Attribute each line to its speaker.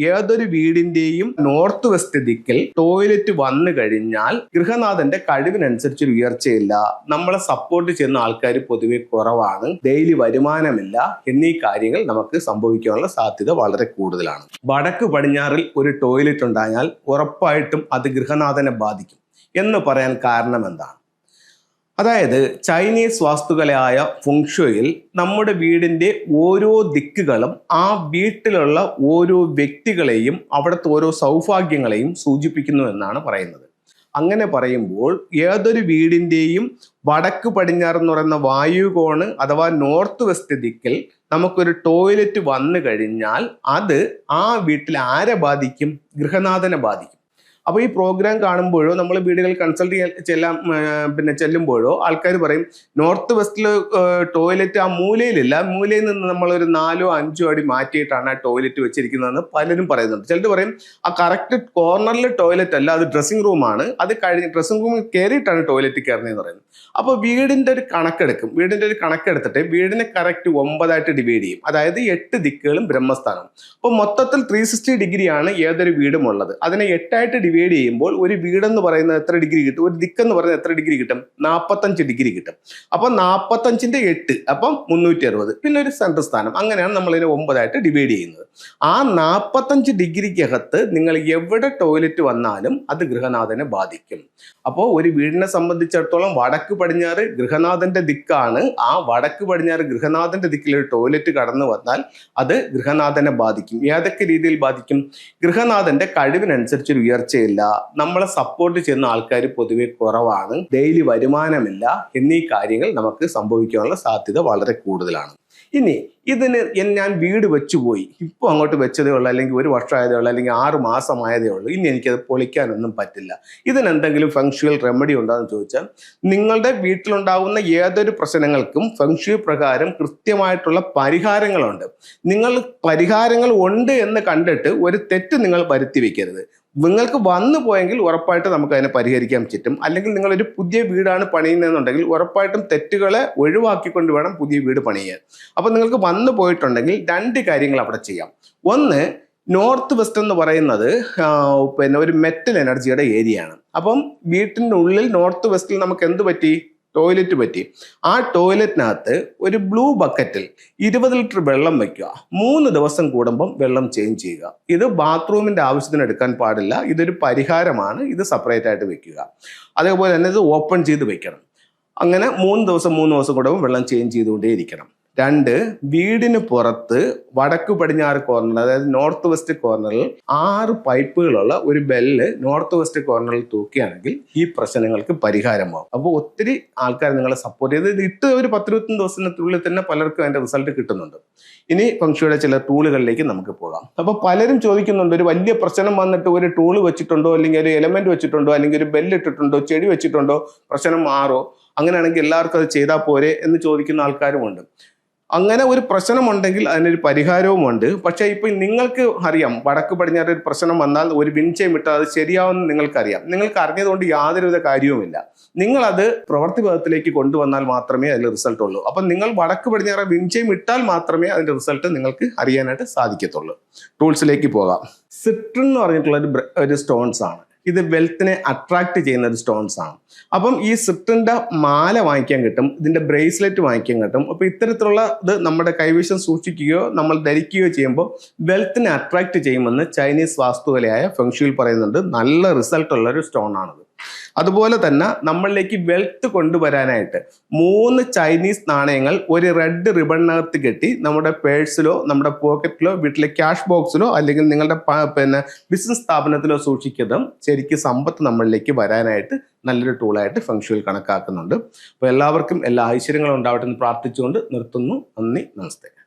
Speaker 1: ഏതൊരു വീടിന്റെയും north west ദിക്കിൽ toilet വന്നു കഴിഞ്ഞാൽ ഗൃഹനാഥന്റെ കഴിവിനനുസരിച്ചൊരു ഉയർച്ചയില്ല, നമ്മളെ സപ്പോർട്ട് ചെയ്യുന്ന ആൾക്കാർ പൊതുവെ കുറവാണ്, ഡെയിലി വരുമാനമില്ല എന്നീ കാര്യങ്ങൾ നമുക്ക് സംഭവിക്കാനുള്ള സാധ്യത വളരെ കൂടുതലാണ്. വടക്ക് പടിഞ്ഞാറിൽ ഒരു ടോയ്ലറ്റ് ഉണ്ടായാൽ ഉറപ്പായിട്ടും അത് ഗൃഹനാഥനെ ബാധിക്കും എന്ന് പറയാൻ കാരണം എന്താണ്? അതായത് ചൈനീസ് വാസ്തുകലയായ ഫെങ്ഷുയിൽ നമ്മുടെ വീടിന്റെ ഓരോ ദിക്കുകളും ആ വീട്ടിലുള്ള ഓരോ വ്യക്തികളെയും അവിടുത്തെ ഓരോ സൗഭാഗ്യങ്ങളെയും സൂചിപ്പിക്കുന്നു എന്നാണ് പറയുന്നത്. അങ്ങനെ പറയുമ്പോൾ ഏതൊരു വീടിന്റെയും വടക്ക് പടിഞ്ഞാറ് എന്ന് പറയുന്ന വായുകോണ് അഥവാ നോർത്ത് വെസ്റ്റ് ദിക്കിൽ നമുക്കൊരു ടോയ്ലറ്റ് വന്നു കഴിഞ്ഞാൽ അത് ആ വീട്ടിൽ ആരെ ബാധിക്കും? ഗൃഹനാഥനെ ബാധിക്കും. അപ്പോൾ ഈ പ്രോഗ്രാം കാണുമ്പോഴോ നമ്മൾ വീടുകൾ കൺസൾട്ട് ചെല്ലുമ്പോഴോ ആൾക്കാർ പറയും നോർത്ത് വെസ്റ്റിൽ ടോയ്ലറ്റ് ആ മൂലയിലില്ല, മൂലയിൽ നിന്ന് നമ്മളൊരു 4 or 5 അടി മാറ്റിയിട്ടാണ് ആ ടോയ്ലറ്റ് വെച്ചിരിക്കുന്നതെന്ന് പലരും പറയുന്നുണ്ട്. ചിലർ പറയും ആ കറക്റ്റ് കോർണറിൽ ടോയ്ലറ്റ് അല്ല, അത് ഡ്രസ്സിംഗ് റൂമാണ്, അത് കഴിഞ്ഞ് ഡ്രസ്സിംഗ് റൂമിൽ കയറിയിട്ടാണ് ടോയ്ലറ്റ് കയറുന്നതെന്ന് പറയുന്നത്. അപ്പോൾ വീടിന്റെ ഒരു കണക്കെടുത്തിട്ട് വീടിനെ കറക്റ്റ് 9 ആയിട്ട് ഡിവൈഡ് ചെയ്യും. അതായത് 8 ദിക്കുകളും ബ്രഹ്മസ്ഥാനം. അപ്പോൾ മൊത്തത്തിൽ 360 ഡിഗ്രിയാണ് ഏതൊരു വീടും ഉള്ളത്. അതിനെ 8 ആയിട്ട് ഡിവൈഡ് ചെയ്യുമ്പോൾ ഒരു വീടെന്ന് പറയുന്നത് എത്ര ഡിഗ്രി കിട്ടും? ഒരു ദിക്കെന്ന് പറയുന്നത് എത്ര ഡിഗ്രി കിട്ടും? 45 ഡിഗ്രി കിട്ടും. അപ്പൊ 45ന്റെ 8 അപ്പം 360, പിന്നെ ഒരു സെൻട്രൽ സ്ഥാനം. അങ്ങനെയാണ് നമ്മൾ ഇതിനെ 9 ആയിട്ട് ഡിവൈഡ് ചെയ്യുന്നത്. ആ 45 ഡിഗ്രിക്കകത്ത് നിങ്ങൾ എവിടെ ടോയ്ലറ്റ് വന്നാലും അത് ഗൃഹനാഥനെ ബാധിക്കും. അപ്പോൾ ഒരു വീടിനെ സംബന്ധിച്ചിടത്തോളം വടക്ക് പടിഞ്ഞാറ് ഗൃഹനാഥന്റെ ദിക്കാണ്. ആ വടക്ക് പടിഞ്ഞാറ് ഗൃഹനാഥന്റെ ദിക്കിൽ ഒരു ടോയ്ലറ്റ് കടന്നു വന്നാൽ അത് ഗൃഹനാഥനെ ബാധിക്കും. ഏതൊക്കെ രീതിയിൽ ബാധിക്കും? ഗൃഹനാഥന്റെ കഴിവിനനുസരിച്ചൊരു ഉയർച്ചയില്ല, നമ്മളെ സപ്പോർട്ട് ചെയ്യുന്ന ആൾക്കാർ പൊതുവെ കുറവാണ്, ഡെയിലി വരുമാനമില്ല എന്നീ കാര്യങ്ങൾ നമുക്ക് സംഭവിക്കാനുള്ള സാധ്യത വളരെ കൂടുതലാണ്. ഇനി ഇതിന് ഞാൻ വീട് വെച്ചുപോയി, ഇപ്പോൾ അങ്ങോട്ട് വെച്ചതേ ഉള്ളൂ, അല്ലെങ്കിൽ 1 വർഷമായതേ ഉള്ളൂ, അല്ലെങ്കിൽ 6 മാസമായതേ ഉള്ളൂ, ഇനി എനിക്കത് പൊളിക്കാനൊന്നും പറ്റില്ല, ഇതിനെന്തെങ്കിലും ഫെങ്ഷുവൽ റെമഡി ഉണ്ടോയെന്ന് ചോദിച്ചാൽ നിങ്ങളുടെ വീട്ടിലുണ്ടാകുന്ന ഏതൊരു പ്രശ്നങ്ങൾക്കും ഫെങ്ഷു പ്രകാരം കൃത്യമായിട്ടുള്ള പരിഹാരങ്ങളുണ്ട്. നിങ്ങൾ പരിഹാരങ്ങൾ ഉണ്ട് എന്ന് കണ്ടിട്ട് ഒരു തെറ്റ് നിങ്ങൾ വരുത്തി വെക്കരുത്. നിങ്ങൾക്ക് വന്നു പോയെങ്കിൽ ഉറപ്പായിട്ട് നമുക്ക് അതിനെ പരിഹരിക്കാൻ പറ്റും. അല്ലെങ്കിൽ നിങ്ങളൊരു പുതിയ വീടാണ് പണിയുന്നതെന്നുണ്ടെങ്കിൽ ഉറപ്പായിട്ടും തെറ്റുകളെ ഒഴിവാക്കിക്കൊണ്ട് വേണം പുതിയ വീട് പണിയാൻ. അപ്പം നിങ്ങൾക്ക് വന്നു പോയിട്ടുണ്ടെങ്കിൽ 2 കാര്യങ്ങൾ അവിടെ ചെയ്യാം. ഒന്ന്, നോർത്ത് വെസ്റ്റ് എന്ന് പറയുന്നത് ഒരു മെറ്റൽ എനർജിയുടെ ഏരിയയാണ്. അപ്പം വീട്ടിൻ്റെ ഉള്ളിൽ നോർത്ത് വെസ്റ്റിൽ നമുക്ക് എന്ത് പറ്റി? ടോയ്ലറ്റ് പറ്റി. ആ ടോയ്ലറ്റിനകത്ത് ഒരു ബ്ലൂ ബക്കറ്റിൽ 20 ലിറ്റർ വെള്ളം വയ്ക്കുക. 3 ദിവസം കൂടുമ്പം വെള്ളം ചേഞ്ച് ചെയ്യുക. ഇത് ബാത്റൂമിന്റെ ആവശ്യത്തിന് എടുക്കാൻ പാടില്ല, ഇതൊരു പരിഹാരമാണ്. ഇത് സെപ്പറേറ്റ് ആയിട്ട് വെക്കുക. അതേപോലെ തന്നെ ഇത് ഓപ്പൺ ചെയ്ത് വെക്കണം. അങ്ങനെ 3 ദിവസം കൂടുമ്പം വെള്ളം ചേഞ്ച് ചെയ്തുകൊണ്ടേ ഇരിക്കണം. 2, വീടിന് പുറത്ത് വടക്ക് പടിഞ്ഞാറ് കോർണർ, അതായത് നോർത്ത് വെസ്റ്റ് കോർണറിൽ 6 പൈപ്പുകളുള്ള ഒരു ബെല്ല് നോർത്ത് വെസ്റ്റ് കോർണറിൽ തൂക്കുകയാണെങ്കിൽ ഈ പ്രശ്നങ്ങൾക്ക് പരിഹാരമാവും. അപ്പോൾ ഒത്തിരി ആൾക്കാർ നിങ്ങളെ സപ്പോർട്ട് ചെയ്ത് ഇട്ട് ഒരു 10-21 ദിവസത്തിനുള്ളിൽ തന്നെ പലർക്കും അതിന്റെ റിസൾട്ട് കിട്ടുന്നുണ്ട്. ഇനി ഫെങ്ഷുയുടെ ചില ടൂളുകളിലേക്ക് നമുക്ക് പോകാം. അപ്പോൾ പലരും ചോദിക്കുന്നുണ്ട്, ഒരു വലിയ പ്രശ്നം വന്നിട്ട് ഒരു ടൂള് വെച്ചിട്ടുണ്ടോ, അല്ലെങ്കിൽ ഒരു എലമെന്റ് വെച്ചിട്ടുണ്ടോ, അല്ലെങ്കിൽ ഒരു ബെല്ല് ഇട്ടിട്ടുണ്ടോ, ചെടി വെച്ചിട്ടുണ്ടോ, പ്രശ്നം മാറോ? അങ്ങനെയാണെങ്കിൽ എല്ലാവർക്കും അത് ചെയ്താൽ പോരെ എന്ന് ചോദിക്കുന്ന ആൾക്കാരുമുണ്ട്. അങ്ങനെ ഒരു പ്രശ്നമുണ്ടെങ്കിൽ അതിനൊരു പരിഹാരവുമുണ്ട്. പക്ഷേ ഇപ്പം നിങ്ങൾക്ക് അറിയാം, വടക്ക് പടിഞ്ഞാറ് ഒരു പ്രശ്നം വന്നാൽ ഒരു വിൻചയം ഇട്ടാൽ അത് ശരിയാവുമെന്ന് നിങ്ങൾക്കറിയാം. നിങ്ങൾക്ക് അറിഞ്ഞതുകൊണ്ട് യാതൊരുവിധ കാര്യവുമില്ല. നിങ്ങളത് പ്രവൃത്തി പദത്തിലേക്ക് കൊണ്ടുവന്നാൽ മാത്രമേ അതിൽ റിസൾട്ട് ഉള്ളൂ. അപ്പം നിങ്ങൾ വടക്ക് പടിഞ്ഞാറ് വിൻചയം ഇട്ടാൽ മാത്രമേ അതിൻ്റെ റിസൾട്ട് നിങ്ങൾക്ക് അറിയാനായിട്ട് സാധിക്കത്തുള്ളൂ. ടൂൾസിലേക്ക് പോകാം. സിട്രിൻ എന്ന് പറഞ്ഞിട്ടുള്ള ഒരു സ്റ്റോൺസ് ആണ്. ഇത് വെൽത്തിനെ അട്രാക്ട് ചെയ്യുന്ന ഒരു സ്റ്റോൺസ് ആണ്. അപ്പം ഈ സിട്രിൻ്റെ മാല വാങ്ങിക്കാൻ കിട്ടും, ഇതിൻ്റെ ബ്രേസ്ലെറ്റ് വാങ്ങിക്കാൻ കിട്ടും. അപ്പോൾ ഇത്തരത്തിലുള്ള ഇത് നമ്മുടെ കൈവശം സൂക്ഷിക്കുകയോ നമ്മൾ ധരിക്കുകയോ ചെയ്യുമ്പോൾ വെൽത്തിനെ അട്രാക്ട് ചെയ്യുമെന്ന് ചൈനീസ് വാസ്തുകലയായ ഫെങ്ഷുയിൽ പറയുന്നുണ്ട്. നല്ല റിസൾട്ട് ഉള്ള ഒരു സ്റ്റോൺ ആണത്. അതുപോലെ തന്നെ നമ്മളിലേക്ക് വെൽത്ത് കൊണ്ടുവരാനായിട്ട് 3 ചൈനീസ് നാണയങ്ങൾ ഒരു റെഡ് റിബണിനകത്ത് കെട്ടി നമ്മുടെ പേഴ്സിലോ നമ്മുടെ പോക്കറ്റിലോ വീട്ടിലെ ക്യാഷ് ബോക്സിലോ അല്ലെങ്കിൽ നിങ്ങളുടെ ബിസിനസ് സ്ഥാപനത്തിലോ സൂക്ഷിക്കുന്നതും ശരിക്കും സമ്പത്ത് നമ്മളിലേക്ക് വരാനായിട്ട് നല്ലൊരു ടൂളായിട്ട് ഫെങ്ഷുയിൽ കണക്കാക്കുന്നുണ്ട്. അപ്പോൾ എല്ലാവർക്കും എല്ലാ ഐശ്വര്യങ്ങളും ഉണ്ടാവട്ടെ എന്ന് പ്രാർത്ഥിച്ചുകൊണ്ട് നിർത്തുന്നു. നന്ദി, നമസ്തേ.